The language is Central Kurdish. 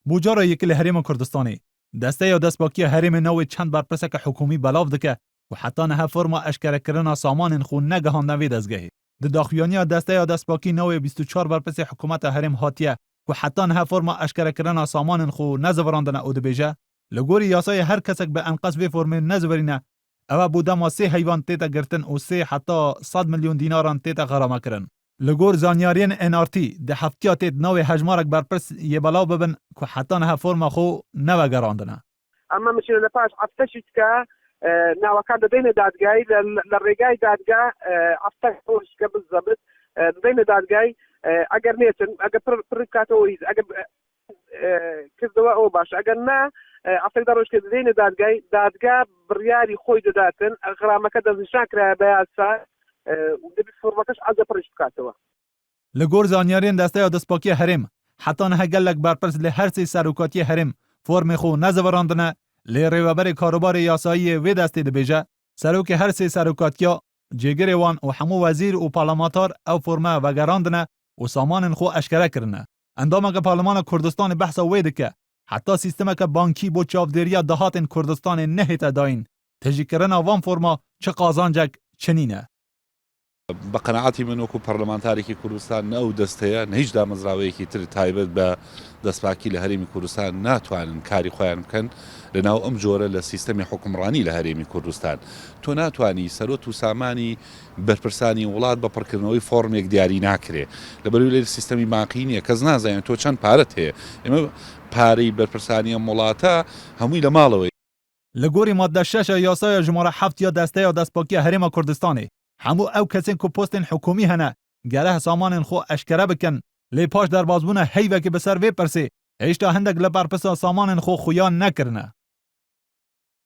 بوجارا یکی لحریم کردستانی دسته یا دستپاکی حریم نو چند برپرسک حکومی بلاف دکه و حتی نه فرما اشکره کردن سامان خون نگهاندن وی دزگهی د داخویانی دسته یا دستپاکی نو 24 برپرس حکومت حریم هاتیه و حتی نه فرما اشکره کردن سامان خو نزوراندن او دبیجه لګوري یاسای هر کسک به انقص به فرم نزورینه او بوده ما 3 حیوان تیتا گرتن او 3 حتی 100 میلیون دیناران تیتا غرامه کرن لګور زانیارین ان ار تی د هفتیات نو هجمارک برپرس یه بلا ببن که حتی نه فرما خو نه وگراندنه اما مش لپاش عفتشت که ناوەکان دەدەینە دادگای لە ڕێگای دادگا ئەفتە خۆشکە بالضبط دەدەینە دادگای ئەگەر نێتن ئەگەر پڕ بکاتەوە هیچ ئەگەر کردەوە ئەوە باش ئەگەر نا ئەفتەی دەڕۆژکە دەدەینە دادگای دادگا بڕیاری خۆی دەداتن غرامەکە دەستنیشان کرایە بە یاسا و دەبێت فۆرمەکەش ئازە پڕش بکاتەوە لەگۆر زانیاریان دەستە یا دەستپاکی هەرێم حتا نەها gelek بەرپرس لە هەر سێ سەرۆکاتی هەرێم فۆرمێ خۆ نەزەوەڕاندنە لی ریوبر کاروبار یاسایی وی دستی دبیجه سروک هر سه سروکاتیا جگر وان و همو وزیر و پارلمانتار او فرمه و گراندنه و سامان خو اشکره کرنه اندامه که پارلمان کردستان بحث ویده که حتی سیستمه که بانکی بو چاودیریا دهات کردستان نهیت داین تجی کرنه وان فرما چه قازانجک چنینه بقناعتي من وكو برلمانتاريكي كردستان نو دستيا نهيج دا مزراويكي تر تايبت با دستباكي لهريمي كردستان ناتوانن كاري خوان بكن لناو ام جوره لسيستمي حكمراني لهريمي كردستان تو ناتواني سروت و ساماني برپرساني ولاد بپرکردنەوەی فۆرمێک دیاری ناکرێ لەبەرەوەی لێرە سیستەمی بانقی نییە کەس نازانێت تۆ چەند پارەت هەیە ئێمە پارەی بەرپرسانی ئەم وڵاتە هەمووی لە ماڵەوەی لەگۆری مادە 6 یاسای ژمارە 7 یا دەستە یا دەستپاکی هەرێمە کوردستانی همو او کسین که پستین حکومی هنه گره سامان خو اشکره بکن لی پاش در بازبونه هیوه که بسر وی پرسی هیچ تا هندک لبرپسا سامان خو خویان نکرنه